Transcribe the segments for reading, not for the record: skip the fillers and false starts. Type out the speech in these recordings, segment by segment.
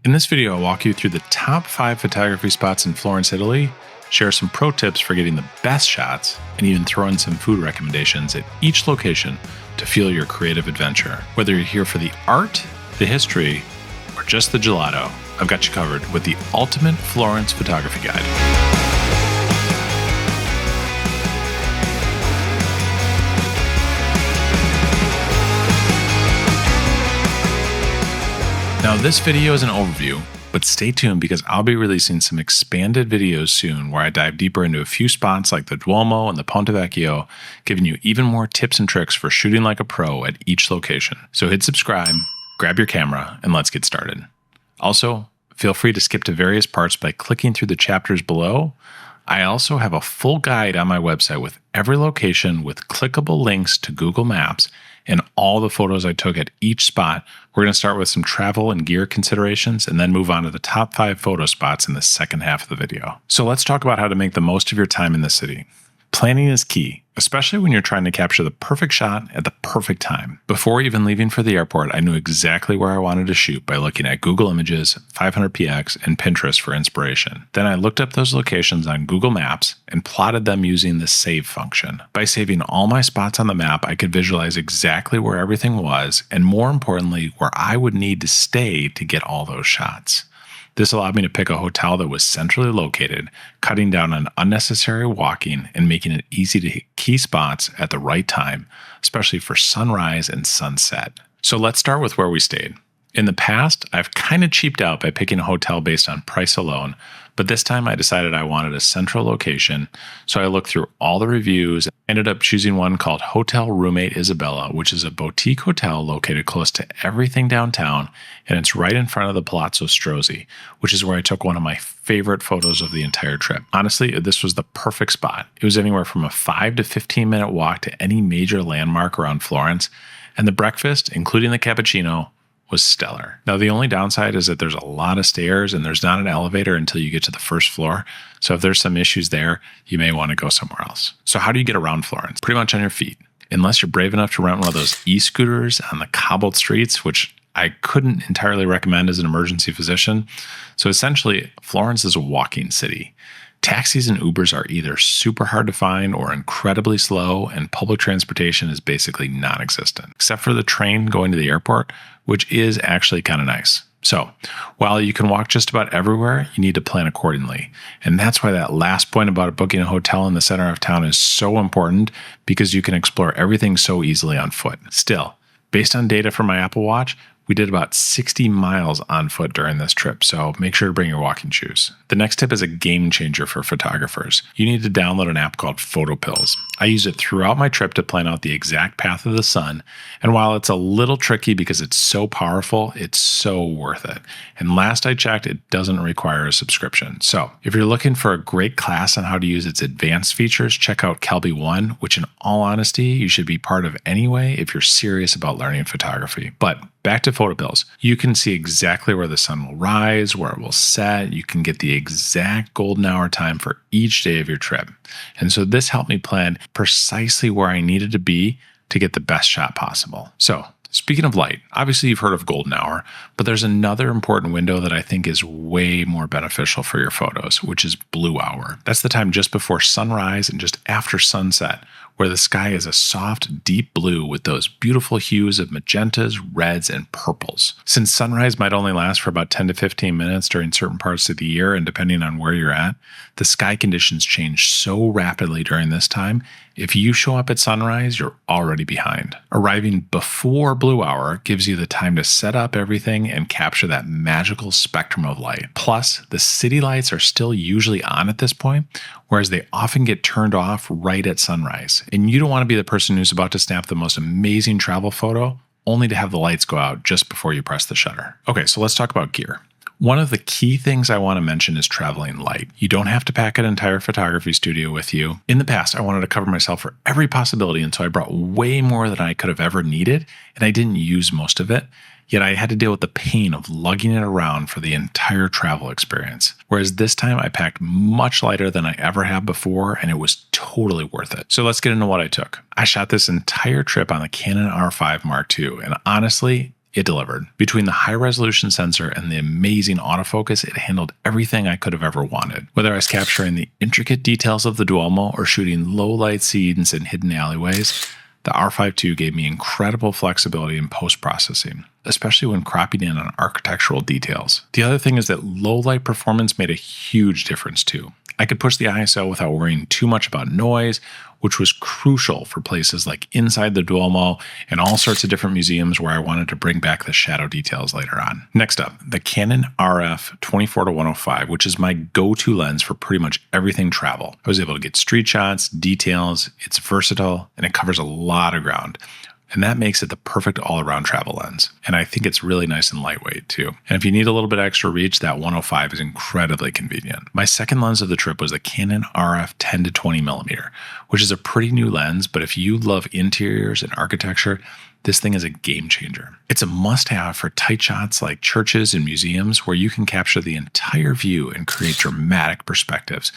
In this video, I'll walk you through the top 5 photography spots in Florence, Italy, share some pro tips for getting the best shots, and even throw in some food recommendations at each location to fuel your creative adventure. Whether you're here for the art, the history, or just the gelato, I've got you covered with the ultimate Florence photography guide. Now this video is an overview, but stay tuned because I'll be releasing some expanded videos soon where I dive deeper into a few spots like the Duomo and the Ponte Vecchio, giving you even more tips and tricks for shooting like a pro at each location. So hit subscribe, grab your camera, and let's get started. Also, feel free to skip to various parts by clicking through the chapters below. I also have a full guide on my website with every location with clickable links to Google Maps and all the photos I took at each spot. We're going to start with some travel and gear considerations and then move on to the top 5 photo spots in the second half of the video. So let's talk about how to make the most of your time in the city. Planning is key, especially when you're trying to capture the perfect shot at the perfect time. Before even leaving for the airport, I knew exactly where I wanted to shoot by looking at Google Images, 500px, and Pinterest for inspiration. Then I looked up those locations on Google Maps and plotted them using the save function. By saving all my spots on the map, I could visualize exactly where everything was, and more importantly, where I would need to stay to get all those shots. This allowed me to pick a hotel that was centrally located, cutting down on unnecessary walking and making it easy to hit key spots at the right time, especially for sunrise and sunset. So let's start with where we stayed. In the past, I've kind of cheaped out by picking a hotel based on price alone, but this time I decided I wanted a central location, so I looked through all the reviews and ended up choosing one called Hotel Roommate Isabella, which is a boutique hotel located close to everything downtown, and it's right in front of the Palazzo Strozzi, which is where I took one of my favorite photos of the entire trip. Honestly, this was the perfect spot. It was anywhere from a 5 to 15 minute walk to any major landmark around Florence, and the breakfast, including the cappuccino, was stellar. Now, the only downside is that there's a lot of stairs and there's not an elevator until you get to the first floor. So if there's some issues there, you may want to go somewhere else. So how do you get around Florence? Pretty much on your feet. Unless you're brave enough to rent one of those e-scooters on the cobbled streets, which I couldn't entirely recommend as an emergency physician. So essentially, Florence is a walking city. Taxis and Ubers are either super hard to find or incredibly slow, and public transportation is basically non-existent, except for the train going to the airport, which is actually kind of nice. So, while you can walk just about everywhere, you need to plan accordingly. And that's why that last point about booking a hotel in the center of town is so important, because you can explore everything so easily on foot. Still, based on data from my Apple Watch, we did about 60 miles on foot during this trip, so make sure to bring your walking shoes. The next tip is a game changer for photographers. You need to download an app called Photo Pills. I use it throughout my trip to plan out the exact path of the sun, and while it's a little tricky because it's so powerful, it's so worth it. And last I checked, it doesn't require a subscription. So if you're looking for a great class on how to use its advanced features, check out Kelby One, which in all honesty, you should be part of anyway if you're serious about learning photography. But back to Photo Pills. You can see exactly where the sun will rise, where it will set. You can get the exact golden hour time for each day of your trip. And so this helped me plan precisely where I needed to be to get the best shot possible. So speaking of light, obviously you've heard of golden hour, but there's another important window that I think is way more beneficial for your photos, which is blue hour. That's the time just before sunrise and just after sunset, where the sky is a soft, deep blue with those beautiful hues of magentas, reds, and purples. Since sunrise might only last for about 10 to 15 minutes during certain parts of the year, and depending on where you're at, the sky conditions change so rapidly during this time. If you show up at sunrise, you're already behind. Arriving before blue hour gives you the time to set up everything and capture that magical spectrum of light. Plus, the city lights are still usually on at this point, whereas they often get turned off right at sunrise. And you don't want to be the person who's about to snap the most amazing travel photo only to have the lights go out just before you press the shutter. Okay, so let's talk about gear. One of the key things I want to mention is traveling light. You don't have to pack an entire photography studio with you. In the past, I wanted to cover myself for every possibility, and so I brought way more than I could have ever needed, and I didn't use most of it. Yet I had to deal with the pain of lugging it around for the entire travel experience. Whereas this time I packed much lighter than I ever have before, and it was totally worth it. So let's get into what I took. I shot this entire trip on the Canon R5 Mark II, and honestly, it delivered. Between the high-resolution sensor and the amazing autofocus, it handled everything I could have ever wanted. Whether I was capturing the intricate details of the Duomo or shooting low-light scenes in hidden alleyways, the R5 II gave me incredible flexibility in post-processing, especially when cropping in on architectural details. The other thing is that low-light performance made a huge difference too. I could push the ISO without worrying too much about noise, which was crucial for places like inside the Duomo and all sorts of different museums where I wanted to bring back the shadow details later on. Next up, the Canon RF 24-105, which is my go-to lens for pretty much everything travel. I was able to get street shots, details, it's versatile, and it covers a lot of ground. And that makes it the perfect all-around travel lens. And I think it's really nice and lightweight too. And if you need a little bit extra reach, that 105 is incredibly convenient. My second lens of the trip was the Canon RF 10-20mm, which is a pretty new lens, but if you love interiors and architecture, this thing is a game changer. It's a must-have for tight shots like churches and museums where you can capture the entire view and create dramatic perspectives,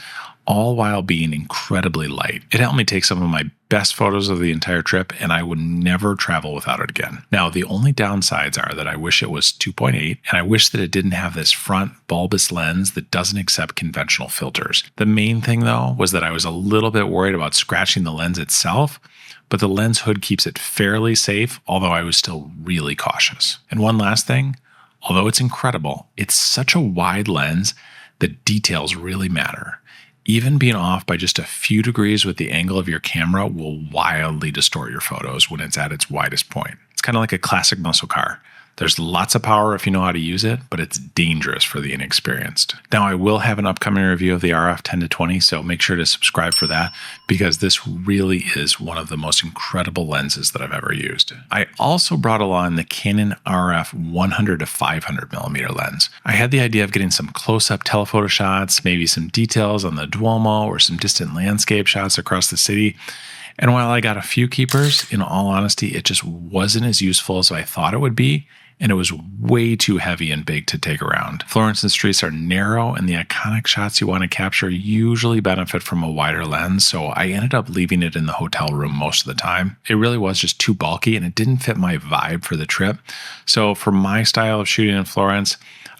all while being incredibly light. It helped me take some of my best photos of the entire trip, and I would never travel without it again. Now, the only downsides are that I wish it was 2.8, and I wish that it didn't have this front bulbous lens that doesn't accept conventional filters. The main thing, though, was that I was a little bit worried about scratching the lens itself, but the lens hood keeps it fairly safe, although I was still really cautious. And one last thing, although it's incredible, it's such a wide lens that details really matter. Even being off by just a few degrees with the angle of your camera will wildly distort your photos when it's at its widest point. It's kind of like a classic muscle car. There's lots of power if you know how to use it, but it's dangerous for the inexperienced. Now, I will have an upcoming review of the RF 10-20, so make sure to subscribe for that because this really is one of the most incredible lenses that I've ever used. I also brought along the Canon RF 100-500mm lens. I had the idea of getting some close-up telephoto shots, maybe some details on the Duomo or some distant landscape shots across the city. And while I got a few keepers, in all honesty, it just wasn't as useful as I thought it would be, and it was way too heavy and big to take around. Florence's streets are narrow, and the iconic shots you want to capture usually benefit from a wider lens, so I ended up leaving it in the hotel room most of the time. It really was just too bulky, and it didn't fit my vibe for the trip. So for my style of shooting in Florence,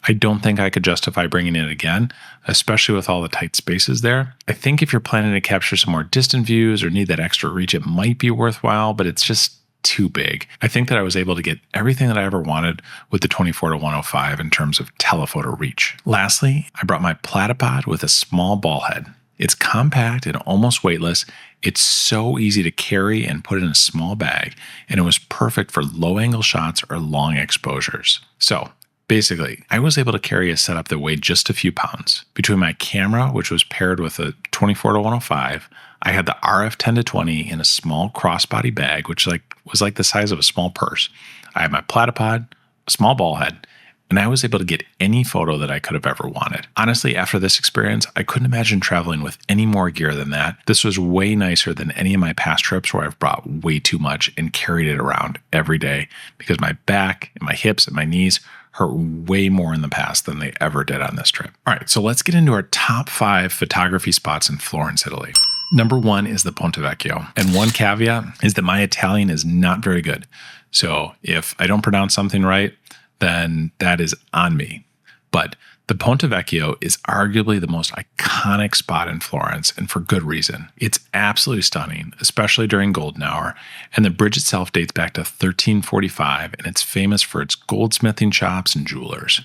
I don't think I could justify bringing it again, especially with all the tight spaces there. I think if you're planning to capture some more distant views or need that extra reach, it might be worthwhile, but it's just too big. I think that I was able to get everything that I ever wanted with the 24-105 in terms of telephoto reach. Lastly, I brought my platypod with a small ball head. It's compact and almost weightless. It's so easy to carry and put in a small bag, and it was perfect for low-angle shots or long exposures. So, basically, I was able to carry a setup that weighed just a few pounds. Between my camera, which was paired with a 24-105, I had the RF 10-20 in a small crossbody bag, which was like the size of a small purse. I had my platypod, a small ball head, and I was able to get any photo that I could have ever wanted. Honestly, after this experience, I couldn't imagine traveling with any more gear than that. This was way nicer than any of my past trips where I've brought way too much and carried it around every day because my back and my hips and my knees hurt way more in the past than they ever did on this trip. All right, so let's get into our top 5 photography spots in Florence, Italy. Number 1 is the Ponte Vecchio. And one caveat is that my Italian is not very good. So if I don't pronounce something right, then that is on me. But the Ponte Vecchio is arguably the most iconic spot in Florence, and for good reason. It's absolutely stunning, especially during golden hour, and the bridge itself dates back to 1345, and it's famous for its goldsmithing shops and jewelers.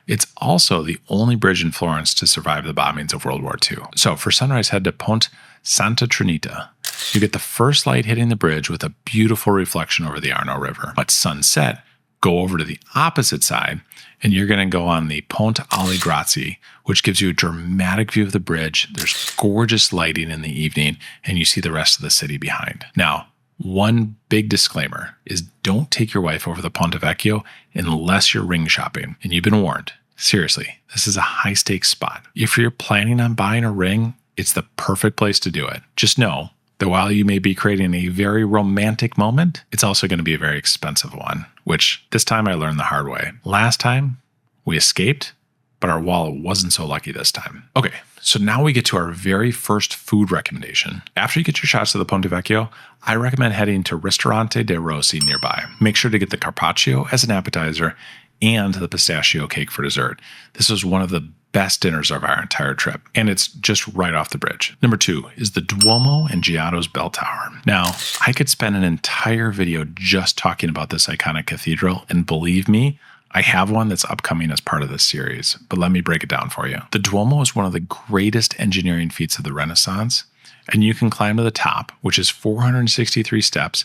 It's also the only bridge in Florence to survive the bombings of World War II. So for sunrise, head to Ponte Santa Trinita. You get the first light hitting the bridge with a beautiful reflection over the Arno River. At sunset, go over to the opposite side, and you're going to go on the Ponte alle Grazie, which gives you a dramatic view of the bridge. There's gorgeous lighting in the evening, and you see the rest of the city behind. Now, one big disclaimer is don't take your wife over the Ponte Vecchio unless you're ring shopping, and you've been warned. Seriously, this is a high-stakes spot. If you're planning on buying a ring, it's the perfect place to do it. Just know that while you may be creating a very romantic moment, it's also going to be a very expensive one, which this time I learned the hard way. Last time, we escaped, but our wallet wasn't so lucky this time. Okay, so now we get to our very first food recommendation. After you get your shots to the Ponte Vecchio, I recommend heading to Ristorante dei Rossi nearby. Make sure to get the carpaccio as an appetizer and the pistachio cake for dessert. This was one of the best dinners of our entire trip, and it's just right off the bridge. Number 2 is the Duomo and Giotto's bell tower. Now, I could spend an entire video just talking about this iconic cathedral, and believe me, I have one that's upcoming as part of this series, but let me break it down for you. The Duomo is one of the greatest engineering feats of the Renaissance, and you can climb to the top, which is 463 steps,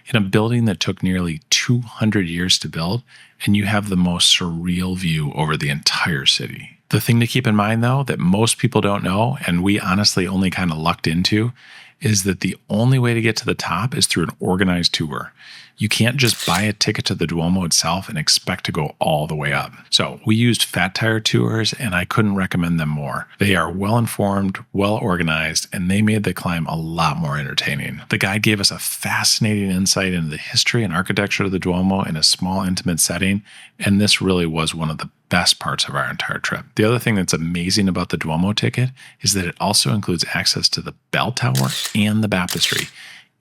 in a building that took nearly 200 years to build, and you have the most surreal view over the entire city. The thing to keep in mind, though, that most people don't know, and we honestly only kind of lucked into, is that the only way to get to the top is through an organized tour. You can't just buy a ticket to the Duomo itself and expect to go all the way up. So we used Fat Tire Tours, and I couldn't recommend them more. They are well-informed, well-organized, and they made the climb a lot more entertaining. The guide gave us a fascinating insight into the history and architecture of the Duomo in a small, intimate setting, and this really was one of the best parts of our entire trip. The other thing that's amazing about the Duomo ticket is that it also includes access to the bell tower and the baptistry,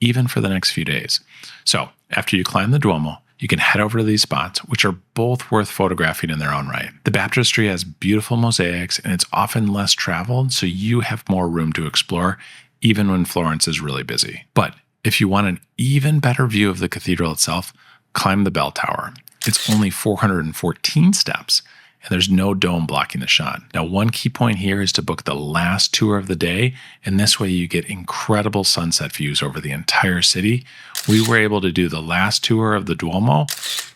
even for the next few days. So after you climb the Duomo, you can head over to these spots, which are both worth photographing in their own right. The baptistry has beautiful mosaics, and it's often less traveled, so you have more room to explore, even when Florence is really busy. But if you want an even better view of the cathedral itself, climb the bell tower. It's only 414 steps, and there's no dome blocking the shot. Now, one key point here is to book the last tour of the day, and this way you get incredible sunset views over the entire city. We were able to do the last tour of the Duomo,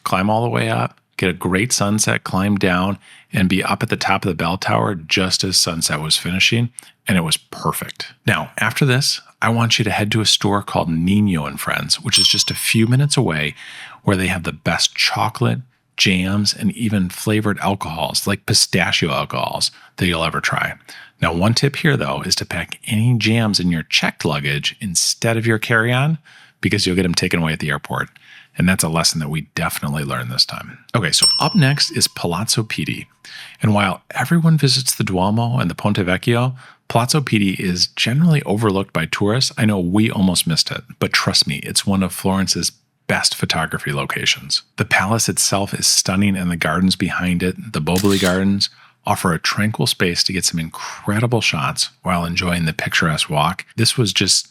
climb all the way up, get a great sunset, climb down, and be up at the top of the bell tower just as sunset was finishing, and it was perfect. Now, after this, I want you to head to a store called Nino and Friends, which is just a few minutes away, where they have the best chocolate, jams, and even flavored alcohols like pistachio alcohols that you'll ever try. Now, one tip here, though, is to pack any jams in your checked luggage instead of your carry-on, because you'll get them taken away at the airport. And that's a lesson that we definitely learned this time. Okay, so up next is Palazzo Pitti. And while everyone visits the Duomo and the Ponte Vecchio, Palazzo Pitti is generally overlooked by tourists. I know we almost missed it, but trust me, it's one of Florence's best photography locations. The palace itself is stunning, and the gardens behind it, the Boboli Gardens, offer a tranquil space to get some incredible shots while enjoying the picturesque walk. This was just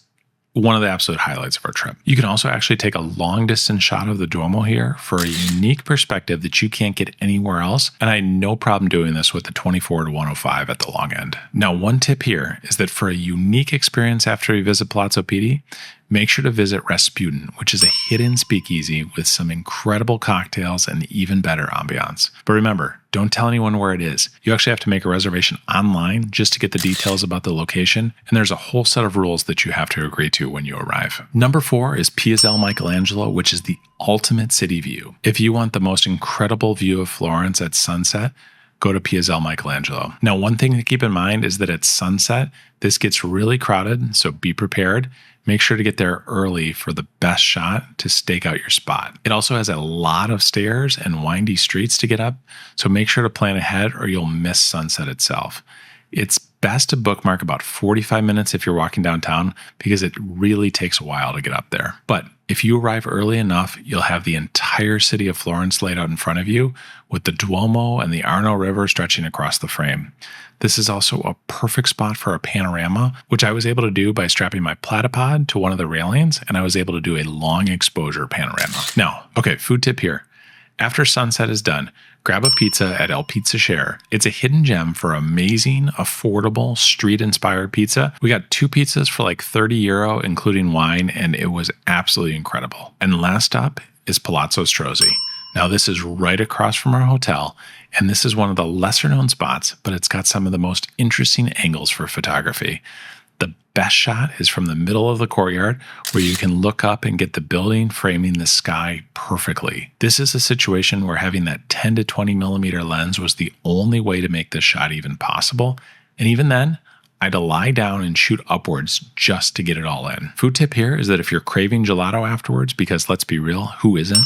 one of the absolute highlights of our trip. You can also actually take a long distance shot of the Duomo here for a unique perspective that you can't get anywhere else, and I had no problem doing this with the 24-105 at the long end. Now, one tip here is that for a unique experience after you visit Palazzo Pitti, make sure to visit Rasputin, which is a hidden speakeasy with some incredible cocktails and even better ambiance. But remember, don't tell anyone where it is. You actually have to make a reservation online just to get the details about the location, and there's a whole set of rules that you have to agree to when you arrive. Number 4 is Piazzale Michelangelo, which is the ultimate city view. If you want the most incredible view of Florence at sunset, go to Piazzale Michelangelo. Now, one thing to keep in mind is that at sunset, this gets really crowded, so be prepared. Make sure to get there early for the best shot to stake out your spot. It also has a lot of stairs and windy streets to get up, so make sure to plan ahead or you'll miss sunset itself. It's best to bookmark about 45 minutes if you're walking downtown, because it really takes a while to get up there. But if you arrive early enough, you'll have the entire city of Florence laid out in front of you, with the Duomo and the Arno River stretching across the frame. This is also a perfect spot for a panorama, which I was able to do by strapping my platypod to one of the railings, and I was able to do a long exposure panorama. Now, okay, food tip here. After sunset is done, grab a pizza at El Pizza Share. It's a hidden gem for amazing, affordable, street-inspired pizza. We got 2 pizzas for like €30, including wine, and it was absolutely incredible. And last up is Palazzo Strozzi. Now, this is right across from our hotel, and this is one of the lesser-known spots, but it's got some of the most interesting angles for photography. The best shot is from the middle of the courtyard, where you can look up and get the building framing the sky perfectly. This is a situation where having that 10 to 20 millimeter lens was the only way to make this shot even possible, and even then, I had to lie down and shoot upwards just to get it all in. Food tip here is that if you're craving gelato afterwards, because let's be real, who isn't?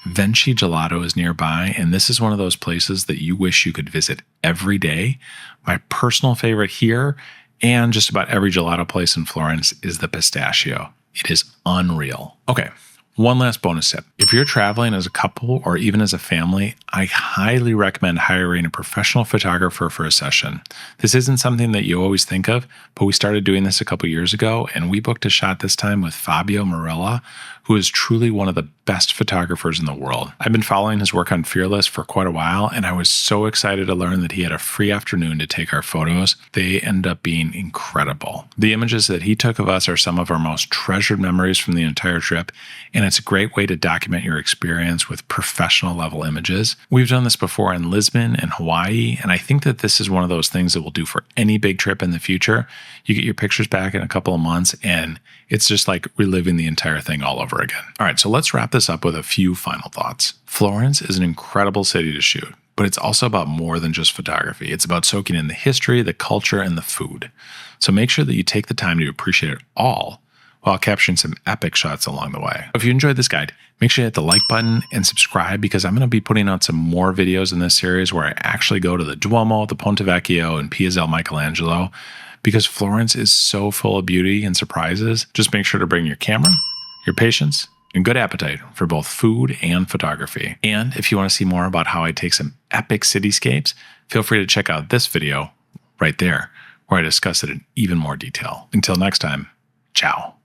Venci Gelato is nearby, and this is one of those places that you wish you could visit every day. My personal favorite here, and just about every gelato place in Florence, is the pistachio. It is unreal. Okay, one last bonus tip. If you're traveling as a couple or even as a family, I highly recommend hiring a professional photographer for a session. This isn't something that you always think of, but we started doing this a couple years ago, and we booked a shot this time with Fabio Mirulla, who is truly one of the best photographers in the world. I've been following his work on Fearless for quite a while, and I was so excited to learn that he had a free afternoon to take our photos. They end up being incredible. The images that he took of us are some of our most treasured memories from the entire trip, and it's a great way to document your experience with professional level images. We've done this before in Lisbon and Hawaii, and I think that this is one of those things that we'll do for any big trip in the future. You get your pictures back in a couple of months, and it's just like reliving the entire thing all over again. All right, so let's wrap this up with a few final thoughts. Florence is an incredible city to shoot, but it's also about more than just photography. It's about soaking in the history, the culture, and the food. So make sure that you take the time to appreciate it all while capturing some epic shots along the way. If you enjoyed this guide, make sure you hit the like button and subscribe, because I'm going to be putting out some more videos in this series where I actually go to the Duomo, the Ponte Vecchio, and Piazzale Michelangelo, because Florence is so full of beauty and surprises. Just make sure to bring your camera, your patience, and good appetite for both food and photography. And if you want to see more about how I take some epic cityscapes, feel free to check out this video right there, where I discuss it in even more detail. Until next time, ciao.